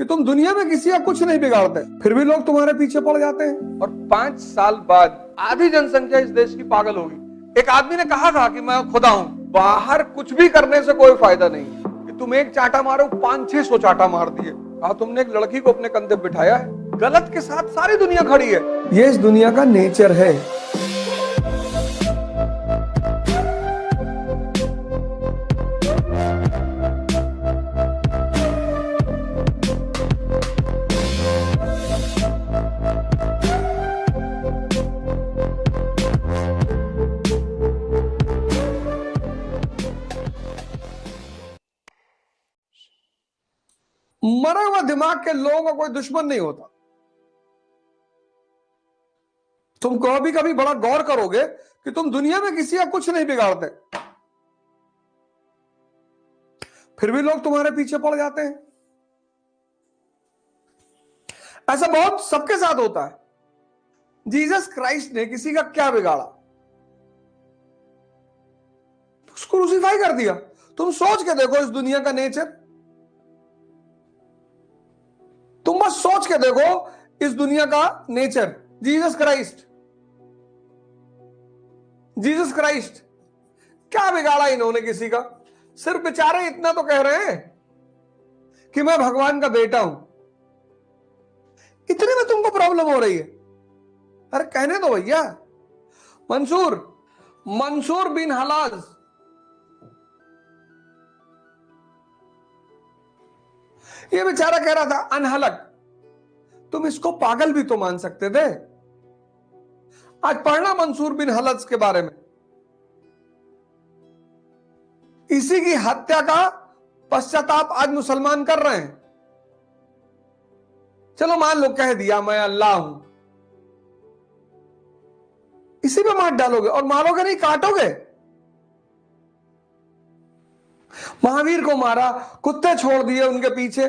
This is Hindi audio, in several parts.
कि तुम दुनिया में किसी का कुछ नहीं बिगाड़ते, फिर भी लोग तुम्हारे पीछे पड़ जाते हैं। और 5 साल बाद आधी जनसंख्या इस देश की पागल होगी। एक आदमी ने कहा था कि मैं खुदा हूं। बाहर कुछ भी करने से कोई फायदा नहीं कि तुम एक चाटा मारो, 500-600 चाटा मार दिए। कहा तुमने एक लड़की को अपने कंधे पे बिठाया है, गलत के साथ सारी दुनिया खड़ी है। ये इस दुनिया का नेचर है। मरा हुआ दिमाग के लोगों का कोई दुश्मन नहीं होता। तुम कभी कभी बड़ा गौर करोगे कि तुम दुनिया में किसी का कुछ नहीं बिगाड़ते, फिर भी लोग तुम्हारे पीछे पड़ जाते हैं। ऐसा बहुत सबके साथ होता है। जीसस क्राइस्ट ने किसी का क्या बिगाड़ा? उसको क्रूसीफाई कर दिया। तुम सोच के देखो इस दुनिया का नेचर। तुम बस सोच के देखो इस दुनिया का नेचर। जीसस क्राइस्ट क्या बिगाड़ा इन्होंने किसी का? सिर्फ बेचारे इतना तो कह रहे हैं कि मैं भगवान का बेटा हूं। इतने में तुमको प्रॉब्लम हो रही है? अरे कहने दो भैया। मंसूर बिन हलाज, ये बेचारा कह रहा था अनहलक। तुम इसको पागल भी तो मान सकते थे। आज पढ़ना मंसूर बिन हलज के बारे में। इसी की हत्या का पश्चाताप आज मुसलमान कर रहे हैं। चलो मान लो कह दिया मैं अल्लाह हूं, इसी पे मार डालोगे और मारोगे नहीं, काटोगे। महावीर को मारा, कुत्ते छोड़ दिए उनके पीछे।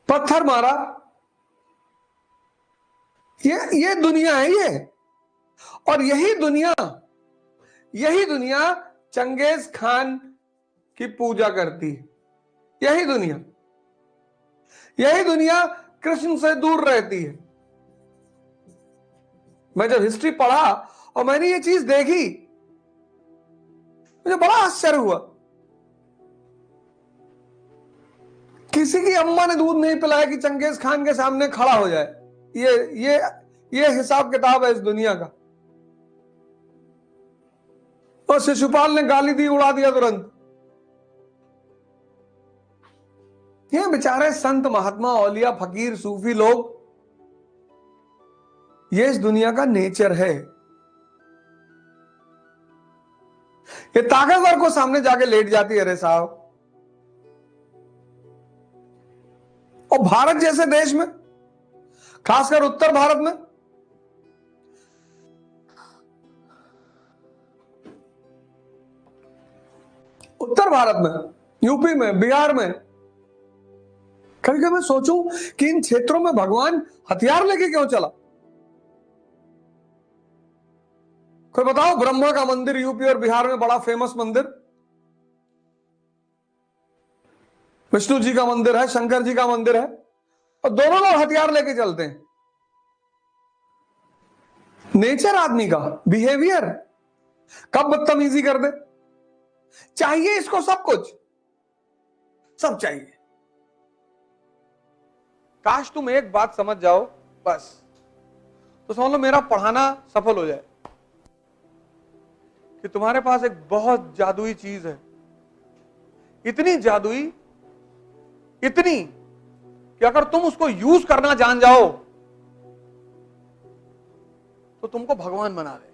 पत्थर मारा। ये दुनिया है ये। और यही दुनिया चंगेज खान की पूजा करती है। यही दुनिया कृष्ण से दूर रहती है। मैं जब हिस्ट्री पढ़ा और मैंने ये चीज देखी, मुझे बड़ा आश्चर्य हुआ। किसी की अम्मा ने दूध नहीं पिलाया कि चंगेज खान के सामने खड़ा हो जाए। ये हिसाब किताब है इस दुनिया का। और शिशुपाल ने गाली दी, उड़ा दिया तुरंत। ये बेचारे संत, महात्मा, औलिया, फकीर, सूफी लोग, ये इस दुनिया का नेचर है। ये ताकतवर को सामने जाके लेट जाती है, अरे साहब। और भारत जैसे देश में, खासकर उत्तर भारत में, यूपी में, बिहार में, कभी कभी मैं सोचूं कि इन क्षेत्रों में भगवान हथियार लेके क्यों चला? कोई बताओ। ब्रह्मा का मंदिर यूपी और बिहार में बड़ा फेमस मंदिर, विष्णु जी का मंदिर है, शंकर जी का मंदिर है, और दोनों लोग हथियार लेके चलते हैं। नेचर आदमी का, बिहेवियर, कब बदतमीजी कर दे। चाहिए इसको सब कुछ, सब चाहिए। काश तुम एक बात समझ जाओ बस, तो समझ लो मेरा पढ़ाना सफल हो जाए कि तुम्हारे पास एक बहुत जादुई चीज है। इतनी जादुई, इतनी कि अगर तुम उसको यूज करना जान जाओ तो तुमको भगवान बना दे।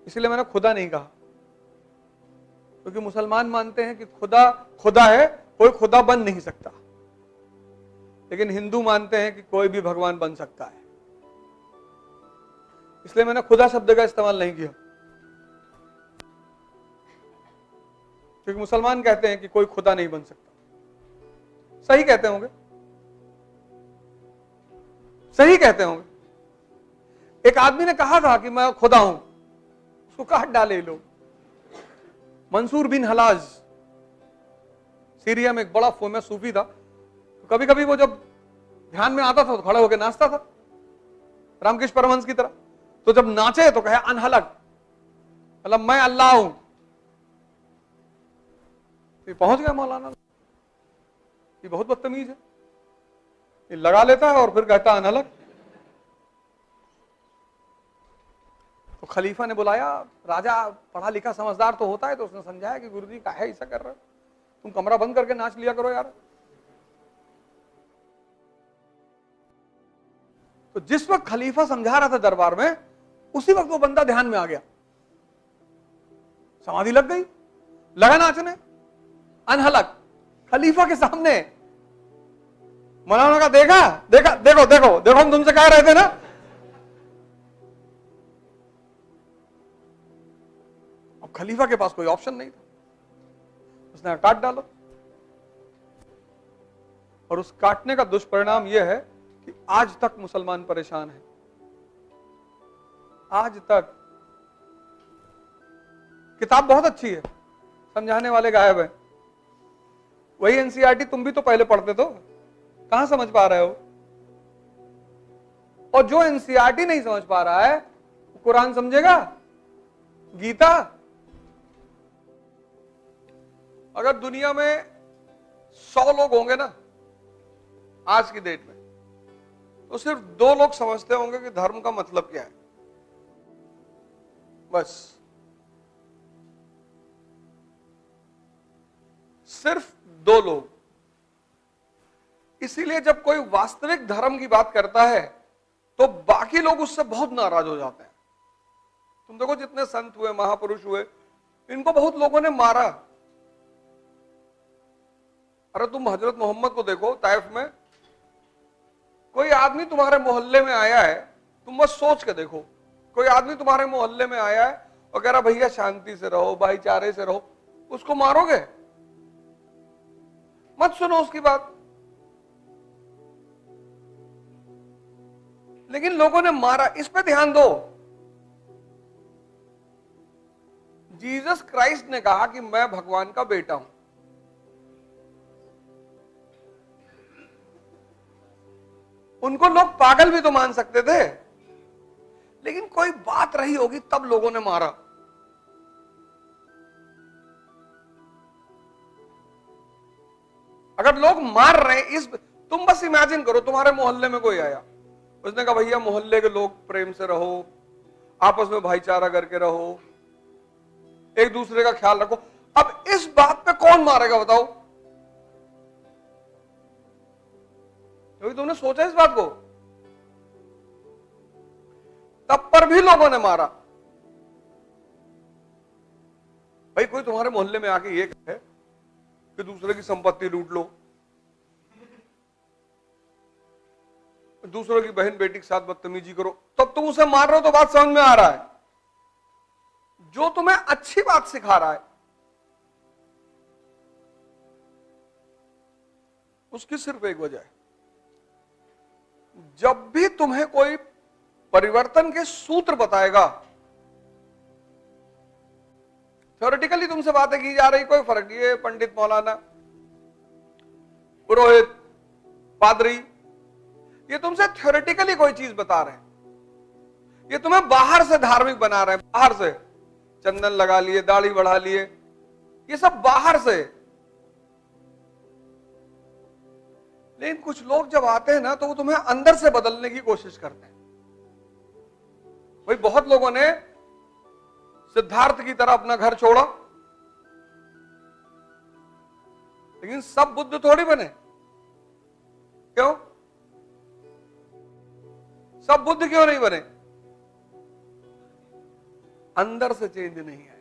इसलिए मैंने खुदा नहीं कहा, क्योंकि मुसलमान मानते हैं कि खुदा है, कोई खुदा बन नहीं सकता। लेकिन हिंदू मानते हैं कि कोई भी भगवान बन सकता है। इसलिए मैंने खुदा शब्द का इस्तेमाल नहीं किया, क्योंकि मुसलमान कहते हैं कि कोई खुदा नहीं बन सकता। सही कहते होंगे। एक आदमी ने कहा था कि मैं खुदा हूं, उसको काट डाले लोग। मंसूर बिन हलाज सीरिया में एक बड़ा फेमस सूफी था, तो कभी कभी वो जब ध्यान में आता था तो खड़े होकर नाचता था रामकृष्ण परमहंस की तरह। तो जब नाचे तो कहे अनहलक, मतलब मैं अल्लाह हूं। ये पहुंच गया मौलाना, ये बहुत बदतमीज है, ये लगा लेता है और फिर कहता है अनहलक। तो खलीफा ने बुलाया, राजा पढ़ा लिखा समझदार तो होता है, तो उसने समझाया कि गुरुजी काहे ऐसा कर रहे हो, तुम कमरा बंद करके नाच लिया करो यार। तो जिस वक्त खलीफा समझा रहा था दरबार में, उसी वक्त वो बंदा ध्यान में आ गया, समाधि लग गई, लगा नाचने अनहलक खलीफा के सामने। मौलाना का देखा, देखा, देखो देखो देखो, हम तुमसे कह रहे थे ना। अब खलीफा के पास कोई ऑप्शन नहीं था, उसने काट डालो। और उस काटने का दुष्परिणाम यह है कि आज तक मुसलमान परेशान है, आज तक। किताब बहुत अच्छी है, समझाने वाले गायब है। वही एनसीईआरटी तुम भी तो पहले पढ़ते तो, कहां समझ पा रहे हो? और जो एनसीईआरटी नहीं समझ पा रहा है, कुरान समझेगा, गीता? अगर दुनिया में 100 लोग होंगे ना आज की डेट में, तो सिर्फ 2 लोग समझते होंगे कि धर्म का मतलब क्या है, बस। सिर्फ 2 लोग। इसीलिए जब कोई वास्तविक धर्म की बात करता है तो बाकी लोग उससे बहुत नाराज हो जाते हैं। तुम देखो जितने संत हुए, महापुरुष हुए, इनको बहुत लोगों ने मारा। अरे तुम हजरत मोहम्मद को देखो, ताइफ में कोई आदमी तुम्हारे मोहल्ले में आया है, तुम बस सोच के देखो, कोई आदमी तुम्हारे मोहल्ले में आया है और कह रहा भैया शांति से रहो, भाईचारे से रहो, उसको मारोगे? मत सुनो उसकी बात। लेकिन लोगों ने मारा, इस पे ध्यान दो। जीसस क्राइस्ट ने कहा कि मैं भगवान का बेटा हूं। उनको लोग पागल भी तो मान सकते थे, लेकिन कोई बात रही होगी तब लोगों ने मारा। अगर लोग मार रहे हैं, तुम बस इमेजिन करो, तुम्हारे मोहल्ले में कोई आया, उसने कहा भैया मोहल्ले के लोग प्रेम से रहो, आपस में भाईचारा करके रहो, एक दूसरे का ख्याल रखो। अब इस बात पे कौन मारेगा बताओ? क्योंकि तुमने सोचा इस बात को? तब पर भी लोगों ने मारा। भाई कोई तुम्हारे मोहल्ले में आके ये कहे कि दूसरे की संपत्ति लूट लो, दूसरों की बहन बेटी के साथ बदतमीजी करो, तब तुम उसे मार रहे हो, तो बात समझ में आ रहा है। जो तुम्हें अच्छी बात सिखा रहा है उसकी सिर्फ एक वजह है, जब भी तुम्हें कोई परिवर्तन के सूत्र बताएगा, थ्योरेटिकली तुमसे बातें की जा रही, कोई फर्क नहीं है, पंडित, मौलाना, पुरोहित, पादरी, ये तुमसे थ्योरेटिकली कोई चीज बता रहे हैं, ये तुम्हें बाहर से धार्मिक बना रहे हैं, बाहर से चंदन लगा लिए, दाढ़ी बढ़ा लिए, ये सब बाहर से। लेकिन कुछ लोग जब आते हैं ना, तो वो तुम्हें अंदर से बदलने की कोशिश करते हैं। भाई बहुत लोगों ने सिद्धार्थ की तरह अपना घर छोड़ा, लेकिन सब बुद्ध थोड़ी बने। क्यों? सब बुद्ध क्यों नहीं बने? अंदर से चेंज नहीं आया।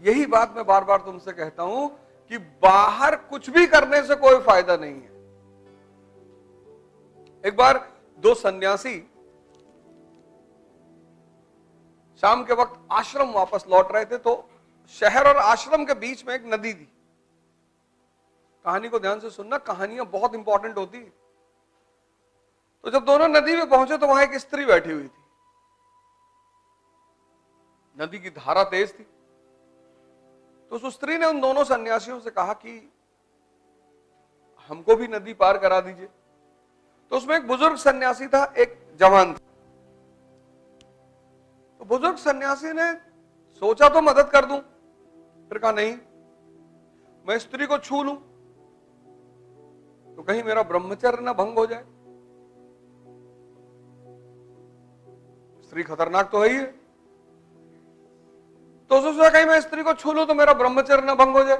यही बात मैं बार बार तुमसे कहता हूं कि बाहर कुछ भी करने से कोई फायदा नहीं है। एक बार 2 सन्यासी शाम के वक्त आश्रम वापस लौट रहे थे, तो शहर और आश्रम के बीच में एक नदी थी। कहानी को ध्यान से सुनना, कहानियां बहुत इंपॉर्टेंट होती। तो जब दोनों नदी में पहुंचे तो वहां एक स्त्री बैठी हुई थी। नदी की धारा तेज थी, तो उस स्त्री ने उन दोनों सन्यासियों से कहा कि हमको भी नदी पार करा दीजिए। तो उसमें एक बुजुर्ग सन्यासी था, एक जवान था। तो बुजुर्ग सन्यासी ने सोचा तो मदद कर दूं, फिर कहा नहीं, मैं स्त्री को छू लूं तो कहीं मेरा ब्रह्मचर्य ना भंग हो जाए। स्त्री खतरनाक तो है ही है। तो उसने सोचा कहीं मैं स्त्री को छू लूं तो मेरा ब्रह्मचर्य ना भंग हो जाए।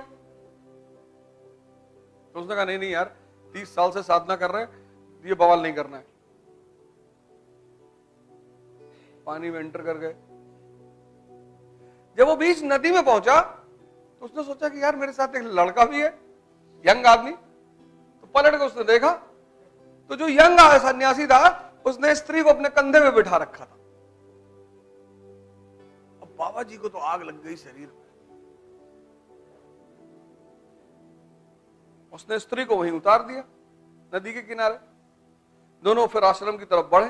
तो उसने कहा नहीं नहीं यार, 30 साल से साधना कर रहे हैं, ये बवाल नहीं करना है। पानी में एंटर कर गए। जब वो बीच नदी में पहुंचा तो उसने सोचा कि यार मेरे साथ एक लड़का भी है, यंग आदमी। तो पलट के उसने देखा तो जो यंग सन्यासी था उसने स्त्री को अपने कंधे में बिठा रखा था। अब बाबा जी को तो आग लग गई शरीर में। उसने स्त्री को वहीं उतार दिया नदी के किनारे। दोनों फिर आश्रम की तरफ बढ़े।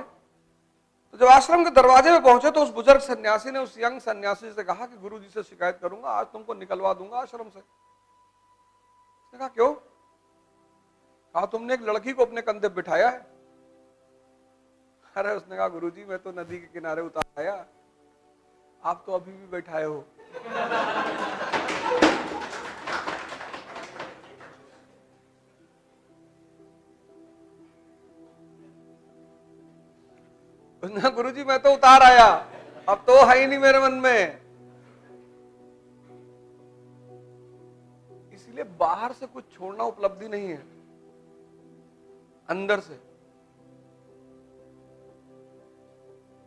तो जब आश्रम के दरवाजे में पहुंचे तो उस बुजुर्ग सन्यासी ने उस यंग सन्यासी से कहा कि गुरुजी से शिकायत करूंगा, आज तुमको निकलवा दूंगा आश्रम से। उसने कहा क्यों? कहा तुमने एक लड़की को अपने कंधे बिठाया है। अरे उसने कहा गुरुजी मैं तो नदी के किनारे उतार आया, आप तो अभी भी बैठाए हो। उसने कहा गुरुजी मैं तो उतार आया, अब तो है ही नहीं मेरे मन में। इसलिए बाहर से कुछ छोड़ना उपलब्धि नहीं है, अंदर से।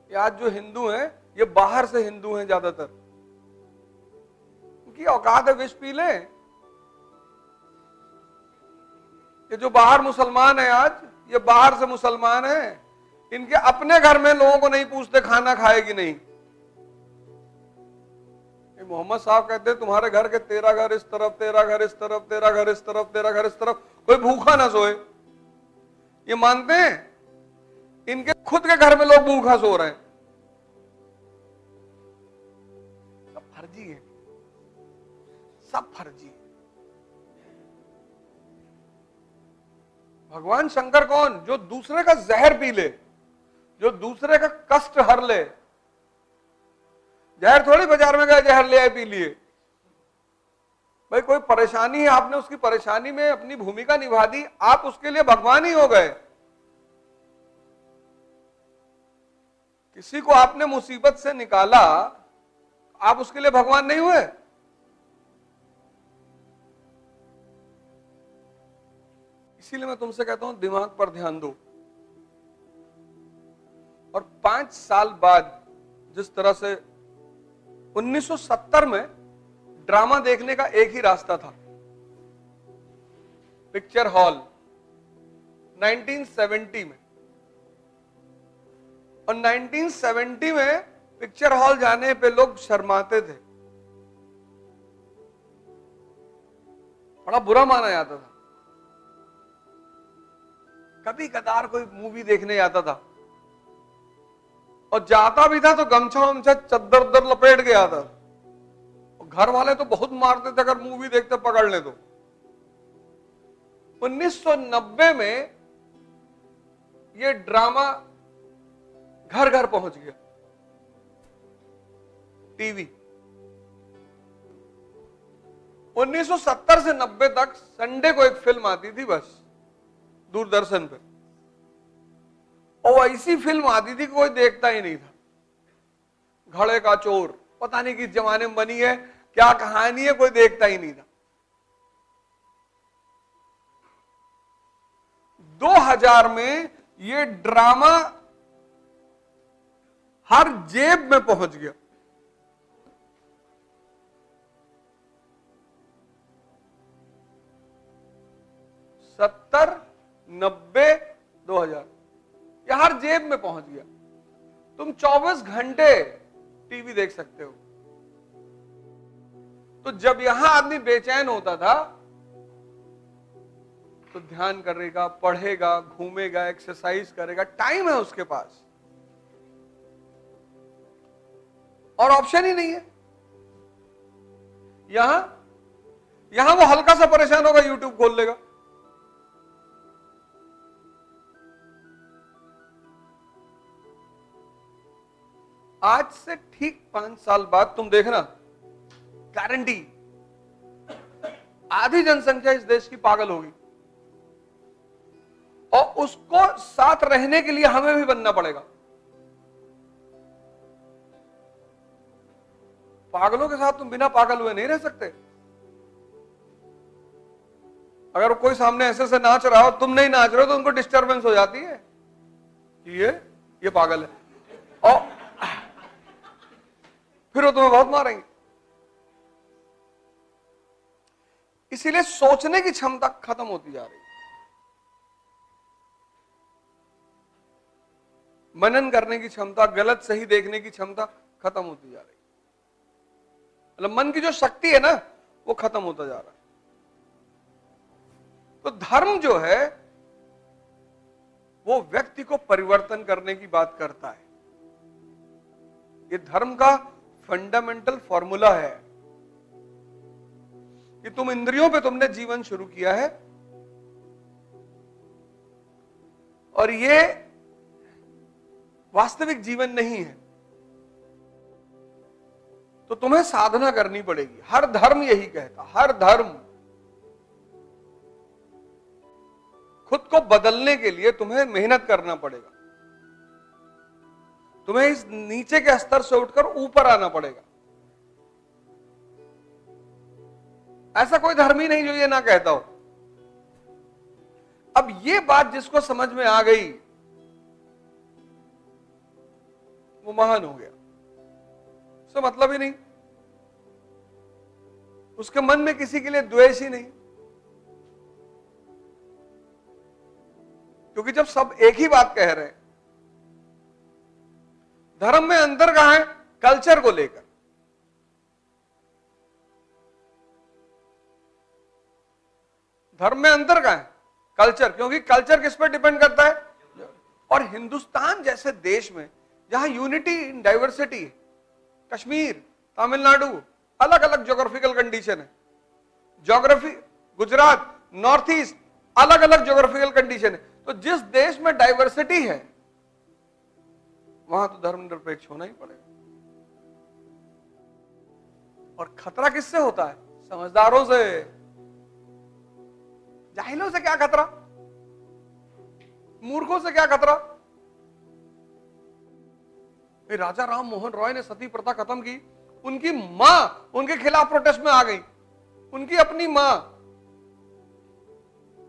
ये आज जो हिंदू हैं ये बाहर से हिंदू हैं ज्यादातर। उनकी औकात है विष पी लें। ये जो बाहर मुसलमान है आज, ये बाहर से मुसलमान है, इनके अपने घर में लोगों को नहीं पूछते खाना खाए कि नहीं। मोहम्मद साहब कहते हैं तुम्हारे घर के 13 घर इस तरफ, 13 घर इस तरफ, 13 घर इस तरफ, 13 घर इस तरफ, कोई भूखा ना सोए। ये मानते हैं इनके खुद के घर में लोग भूखा सो रहे हैं। सब फर्जी है, सब फर्जी है। भगवान शंकर कौन? जो दूसरे का जहर पी ले, जो दूसरे का कष्ट हर ले। जहर थोड़ी बाजार में गए जहर ले आए पी लिए। भाई कोई परेशानी है, आपने उसकी परेशानी में अपनी भूमिका निभा दी, आप उसके लिए भगवान ही हो गए। किसी को आपने मुसीबत से निकाला, आप उसके लिए भगवान नहीं हुए। इसीलिए मैं तुमसे कहता हूं दिमाग पर ध्यान दो। और 5 साल बाद जिस तरह से 1970 में ड्रामा देखने का एक ही रास्ता था, पिक्चर हॉल। 1970 में, और 1970 में पिक्चर हॉल जाने पे लोग शर्माते थे, बड़ा बुरा माना जाता था। कभी कदार कोई मूवी देखने जाता था, और जाता भी था तो गमछा वमछा चद्दर उद्दर लपेट के आता था। घर वाले तो बहुत मारते थे अगर मूवी देखते पकड़ ले तो। 1990 में ये ड्रामा घर घर पहुंच गया, टीवी। 1970 से 90 तक संडे को एक फिल्म आती थी बस दूरदर्शन पे, और ऐसी फिल्म आती थी कोई देखता ही नहीं था। घड़े का चोर, पता नहीं किस जमाने में बनी है, क्या कहानी है, कोई देखता ही नहीं था। 2000 में ये ड्रामा हर जेब में पहुंच गया। सत्तर, 90, 2000 ये हर जेब में पहुंच गया। तुम 24 घंटे टीवी देख सकते हो। तो जब यहां आदमी बेचैन होता था तो ध्यान करेगा, पढ़ेगा, घूमेगा, एक्सरसाइज करेगा, टाइम है उसके पास, और ऑप्शन ही नहीं है। यहां यहां वो हल्का सा परेशान होगा, यूट्यूब खोल लेगा। आज से ठीक 5 साल बाद तुम देखना, गारंटी आधी जनसंख्या इस देश की पागल होगी, और उसको साथ रहने के लिए हमें भी बनना पड़ेगा। पागलों के साथ तुम बिना पागल हुए नहीं रह सकते। अगर कोई सामने ऐसे से नाच रहा हो, तुम नहीं नाच रहे हो, तो उनको डिस्टरबेंस हो जाती है कि ये पागल है, और फिर वो तुम्हें बहुत मारेंगे। इसीलिए सोचने की क्षमता खत्म होती जा रही है, मनन करने की क्षमता, गलत सही देखने की क्षमता खत्म होती जा रही है। मतलब मन की जो शक्ति है ना, वो खत्म होता जा रहा है। तो धर्म जो है वो व्यक्ति को परिवर्तन करने की बात करता है। ये धर्म का फंडामेंटल फॉर्मूला है कि तुम इंद्रियों पे तुमने जीवन शुरू किया है, और ये वास्तविक जीवन नहीं है, तो तुम्हें साधना करनी पड़ेगी। हर धर्म यही कहता, हर धर्म खुद को बदलने के लिए तुम्हें मेहनत करना पड़ेगा, तुम्हें इस नीचे के स्तर से उठकर ऊपर आना पड़ेगा। ऐसा कोई धर्म ही नहीं जो ये ना कहता हो। अब ये बात जिसको समझ में आ गई वो महान हो गया, उससे मतलब ही नहीं, उसके मन में किसी के लिए द्वेष ही नहीं, क्योंकि जब सब एक ही बात कह रहे हैं। धर्म में अंतर कहां है? कल्चर को लेकर। धर्म में अंतर कहां है? कल्चर, क्योंकि कल्चर किस पर डिपेंड करता है? और हिंदुस्तान जैसे देश में जहां यूनिटी इन डाइवर्सिटी है, कश्मीर, तमिलनाडु, अलग अलग ज्योग्राफिकल कंडीशन है, ज्योग्राफी, गुजरात, नॉर्थ ईस्ट, अलग अलग ज्योग्राफिकल कंडीशन है। तो जिस देश में डाइवर्सिटी है वहां तो धर्मनिरपेक्ष होना ही पड़ेगा। और खतरा किससे होता है? समझदारों से। जाहिलों से क्या खतरा? मूर्खों से क्या खतरा? राजा राम मोहन रॉय ने सती प्रथा खत्म की, उनकी मां उनके खिलाफ प्रोटेस्ट में आ गई। उनकी अपनी मां,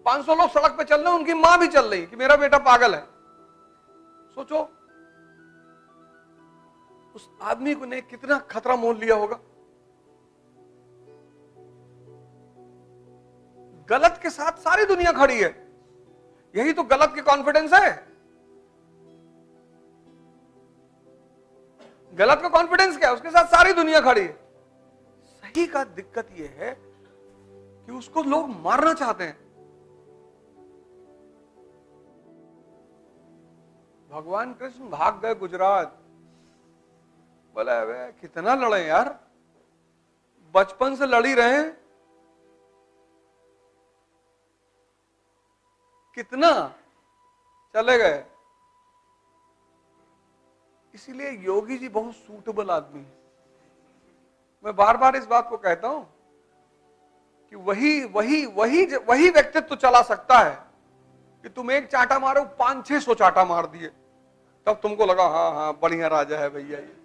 500 लोग सड़क पे चल रहे हैं, उनकी मां भी चल रही कि मेरा बेटा पागल है। सोचो उस आदमी को ने कितना खतरा मोल लिया होगा। गलत के साथ सारी दुनिया खड़ी है, यही तो गलत की कॉन्फिडेंस है। गलत का कॉन्फिडेंस क्या है? उसके साथ सारी दुनिया खड़ी है। सही का दिक्कत यह है कि उसको लोग मारना चाहते हैं। भगवान कृष्ण भाग गए गुजरात, बोला वे कितना लड़े यार, बचपन से लड़ी रहे, कितना चले गए। इसीलिए योगी जी बहुत सूटेबल आदमी है। मैं बार बार इस बात को कहता हूं कि वही व्यक्तित्व चला सकता है कि तुम एक चांटा मारो, 500-600 चांटा मार दिए, तब तुमको लगा हाँ हाँ बढ़िया राजा है भैया ये।